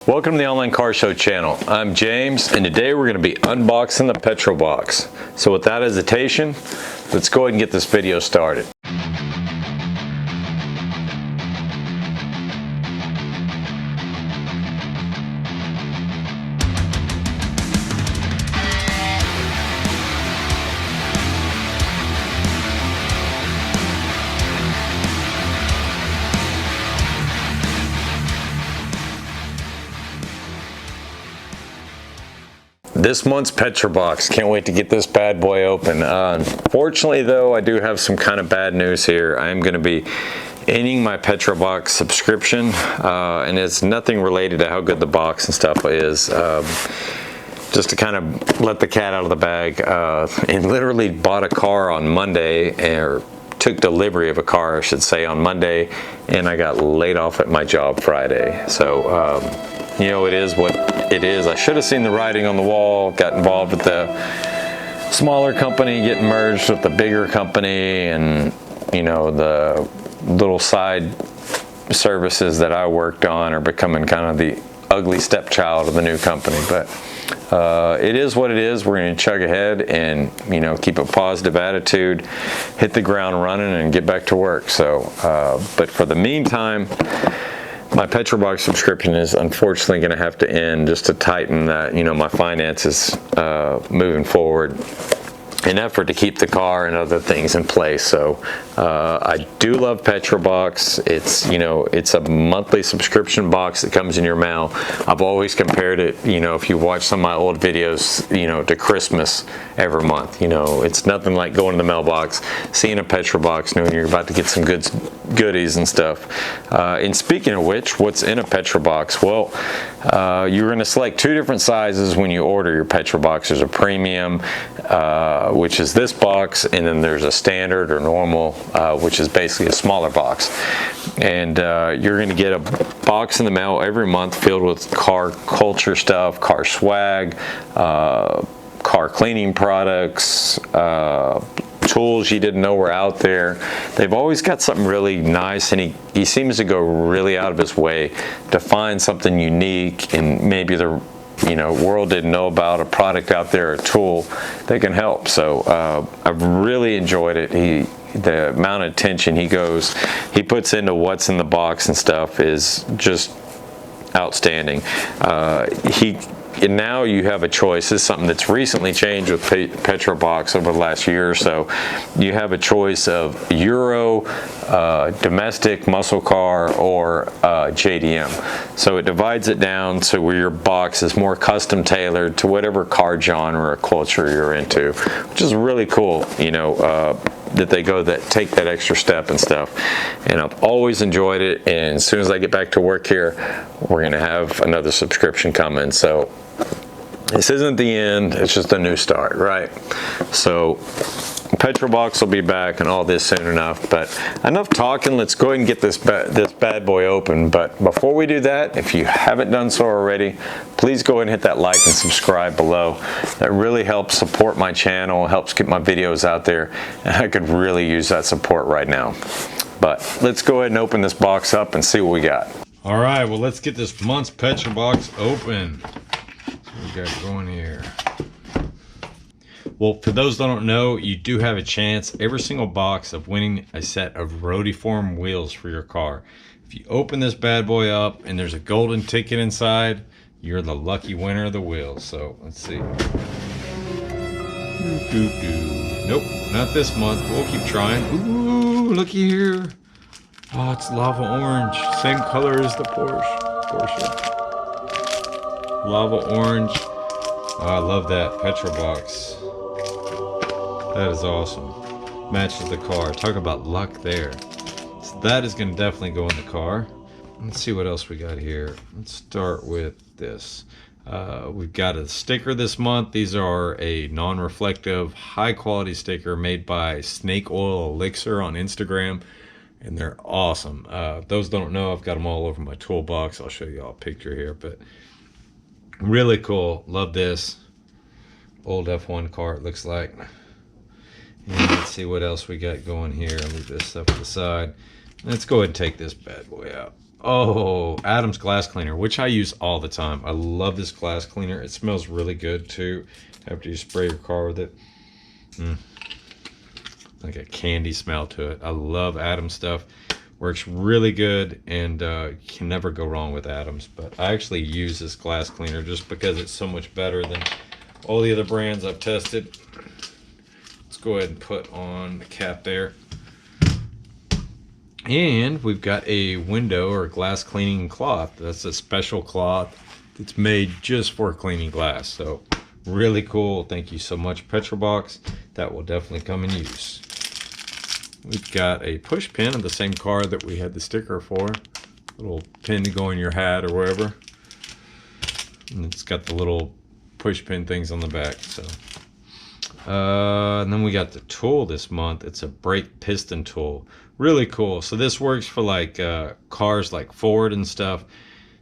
Welcome to the Online Car Show channel. I'm James, and today we're going to be unboxing the Petrol Box. So without hesitation, let's go ahead and get this video started. This month's Petrol Box. Can't wait to get this bad boy open. Unfortunately though, I do have some kind of bad news here. I am going to be ending my Petrol Box subscription, and it's nothing related to how good the box and stuff is. Just to kind of let the cat out of the bag, and literally bought a car on Monday, or took delivery of a car, I should say, on Monday, and I got laid off at my job Friday. So, you know, it is what it is. I should have seen the writing on the wall, got involved with the smaller company getting merged with the bigger company, and, you know, the little side services that I worked on are becoming kind of the ugly stepchild of the new company. But it is what it is. We're going to chug ahead and, you know, keep a positive attitude, hit the ground running, and get back to work. So, but for the meantime, my Petrol Box subscription is unfortunately going to have to end, just to tighten that, you know, my finances moving forward, in effort to keep the car and other things in place. So I do love Petrol Box. It's, you know, it's a monthly subscription box that comes in your mail. I've always compared it, you know, if you watch some of my old videos, you know, to Christmas every month. You know, it's nothing like going to the mailbox, seeing a Petrol Box, knowing you're about to get some goodies and stuff. And speaking of which, what's in a Petrol Box? Well, you're going to select two different sizes when you order your Petrol Box. There's a premium, which is this box, and then there's a standard or normal, which is basically a smaller box. And you're going to get a box in the mail every month filled with car culture stuff, car swag, car cleaning products, tools you didn't know were out there. They've always got something really nice, and he seems to go really out of his way to find something unique, and maybe the, you know, world didn't know about, a product out there, a tool that can help. So I've really enjoyed it. The amount of attention he puts into what's in the box and stuff is just outstanding. And now you have a choice. This is something that's recently changed with Petrol Box over the last year or so. You have a choice of Euro, domestic, muscle car, or JDM. So it divides it down to where your box is more custom tailored to whatever car genre or culture you're into, which is really cool, you know, that they take that extra step and stuff. And I've always enjoyed it, and as soon as I get back to work here, we're going to have another subscription coming. So this isn't the end, it's just a new start, right? So Petrol Box will be back and all this soon enough. But enough talking, let's go ahead and get this bad boy open. But before we do that, if you haven't done so already, please go ahead and hit that like and subscribe below. That really helps support my channel, helps get my videos out there, and I could really use that support right now. But let's go ahead and open this box up and see what we got. All right, well, let's get this month's Petrol Box open. What we got going here? Well, for those that don't know, you do have a chance every single box of winning a set of rotiform wheels for your car. If you open this bad boy up and there's a golden ticket inside, you're the lucky winner of the wheels. So let's see. Nope, not this month. We'll keep trying. Ooh, looky here. Oh, it's lava orange. Same color as the Porsche. Lava orange. Oh, I love that Petrol Box. That is awesome. Matches the car. Talk about luck there. So that is going to definitely go in the car. Let's see what else we got here. Let's start with this. We've got a sticker this month. These are a non-reflective, high-quality sticker made by Snake Oil Elixir on Instagram, and they're awesome. Those don't know, I've got them all over my toolbox. I'll show you all a picture here, but really cool. Love this. Old F1 car, it looks like. And let's see what else we got going here. I'll leave this stuff to the side. Let's go ahead and take this bad boy out. Oh, Adam's glass cleaner, which I use all the time. I love this glass cleaner. It smells really good too after you spray your car with it. Like a candy smell to it. I love Adam's stuff. Works really good, and can never go wrong with Adam's. But I actually use this glass cleaner just because it's so much better than all the other brands I've tested. Let's go ahead and put on the cap there. And we've got a window or glass cleaning cloth. That's a special cloth that's made just for cleaning glass. So really cool. Thank you so much, Petrolbox. That will definitely come in use. We've got a push pin of the same car that we had the sticker for. Little pin to go in your hat or wherever. And it's got the little push pin things on the back. So and then we got the tool this month. It's a brake piston tool. Really cool. So this works for like cars like Ford and stuff.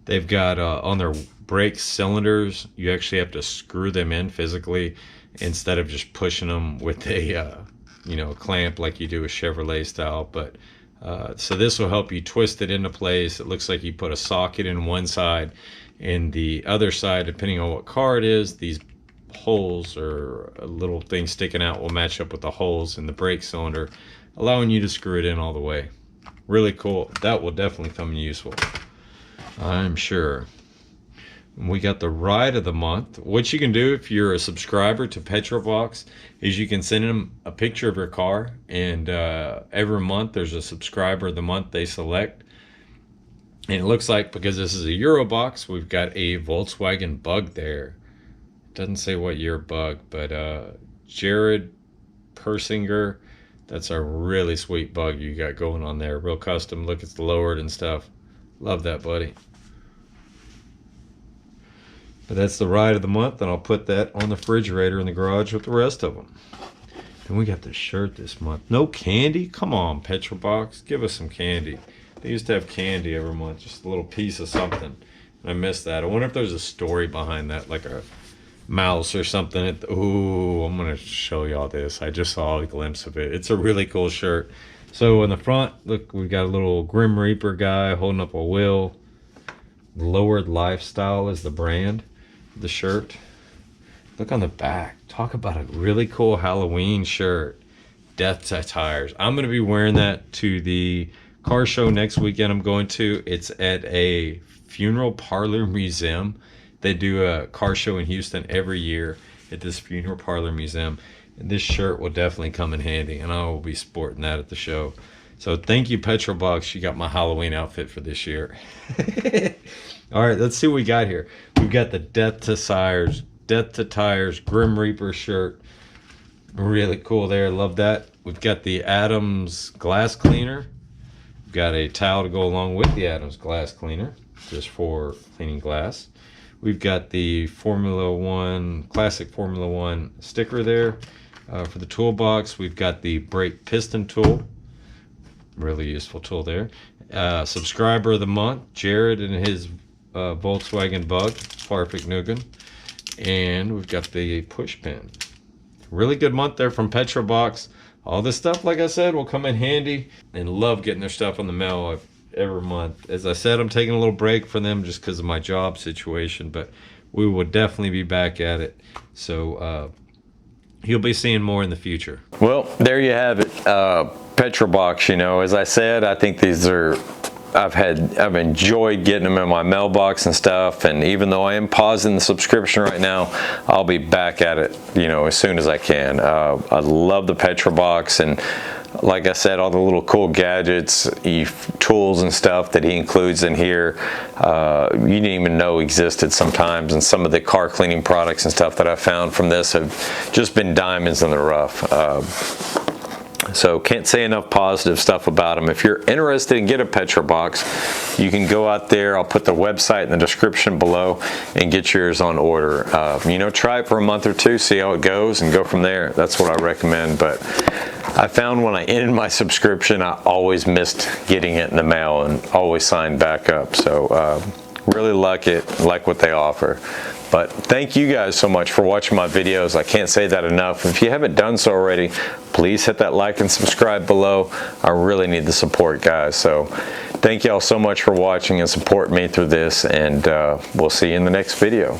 They've got on their brake cylinders, you actually have to screw them in physically instead of just pushing them with a you know, clamp like you do a Chevrolet style. But so this will help you twist it into place. It looks like you put a socket in one side, and the other side, depending on what car it is, these holes or a little thing sticking out will match up with the holes in the brake cylinder, allowing you to screw it in all the way. Really cool. That will definitely come in useful, I'm sure. We got the ride of the month. What you can do if you're a subscriber to Petrolbox is you can send them a picture of your car, and every month there's a subscriber of the month they select. And it looks like, because this is a Euro box, we've got a Volkswagen Bug there. Doesn't say what year bug, but Jared Persinger, that's a really sweet bug you got going on there. Real custom. Look, it's lowered and stuff. Love that, buddy. But that's the ride of the month, and I'll put that on the refrigerator in the garage with the rest of them. And we got the shirt this month. No candy? Come on, Petrolbox. Give us some candy. They used to have candy every month, just a little piece of something. I missed that. I wonder if there's a story behind that, like a mouse or something. Ooh, I'm gonna show y'all this. I just saw a glimpse of it. It's a really cool shirt. So in the front, look, we've got a little Grim Reaper guy holding up a wheel. Lowered Lifestyle is the brand of the shirt. Look on the back. Talk about a really cool Halloween shirt. Death to Tires. I'm gonna be wearing that to the car show next weekend. I'm going to. It's at a funeral parlor museum. They do a car show in Houston every year at this funeral parlor museum. And this shirt will definitely come in handy, and I will be sporting that at the show. So thank you, Petrolbox. You got my Halloween outfit for this year. All right, let's see what we got here. We've got the Death to Tires Grim Reaper shirt. Really cool there. Love that. We've got the Adams glass cleaner. We've got a towel to go along with the Adams glass cleaner, just for cleaning glass. We've got the classic Formula One sticker there for the toolbox. We've got the brake piston tool. Really useful tool there. Subscriber of the month, Jared and his Volkswagen Bug, Perfect Nugan. And we've got the push pin. Really good month there from Petrolbox. All this stuff, like I said, will come in handy, and love getting their stuff in the mail every month. As I said, I'm taking a little break for them just because of my job situation, but we will definitely be back at it. So you'll be seeing more in the future. Well, there you have it. Petrolbox, you know, as I said, I think these are, I've enjoyed getting them in my mailbox and stuff, and even though I am pausing the subscription right now, I'll be back at it, you know, as soon as I can. I love the Petrolbox, and like I said, all the little cool gadgets, tools and stuff that he includes in here, you didn't even know existed sometimes, and some of the car cleaning products and stuff that I found from this have just been diamonds in the rough. So can't say enough positive stuff about them. If you're interested in get a Petrolbox, you can go out there. I'll put the website in the description below and get yours on order. You know, try it for a month or two, see how it goes, and go from there. That's what I recommend. But I found when I ended my subscription, I always missed getting it in the mail and always signed back up. So really like what they offer. But thank you guys so much for watching my videos. I can't say that enough. If you haven't done so already, please hit that like and subscribe below. I really need the support, guys. So Thank y'all so much for watching and supporting me through this, and we'll see you in the next video.